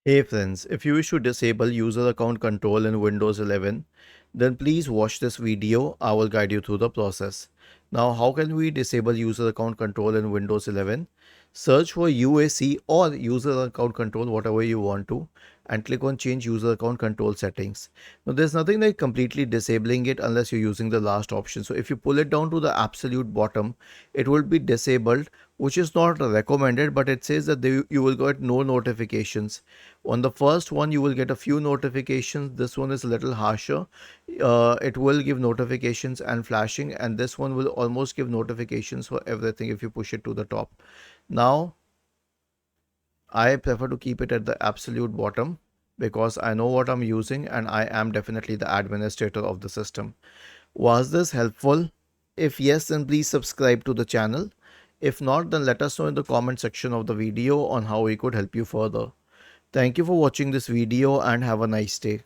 Hey friends, if you wish to disable user account control in Windows 11, then please watch this video. I will guide you through the process. Now, how can we disable user account control in Windows 11? Search for UAC or user account control, whatever you want to, and click on change user account control settings. Now, there's nothing like completely disabling it unless you're using the last option. So if you pull it down to the absolute bottom, it will be disabled, which is not recommended, but it says that you will get no notifications. On the first one, you will get a few notifications. This one is a little harsher. It will give notifications and flashing, and this one will almost give notifications for everything if you push it to the top. Now, I prefer to keep it at the absolute bottom because I know what I'm using and I am definitely the administrator of the system. Was this helpful? If yes, then please subscribe to the channel. If not, then let us know in the comment section of the video on how we could help you further. Thank you for watching this video and have a nice day.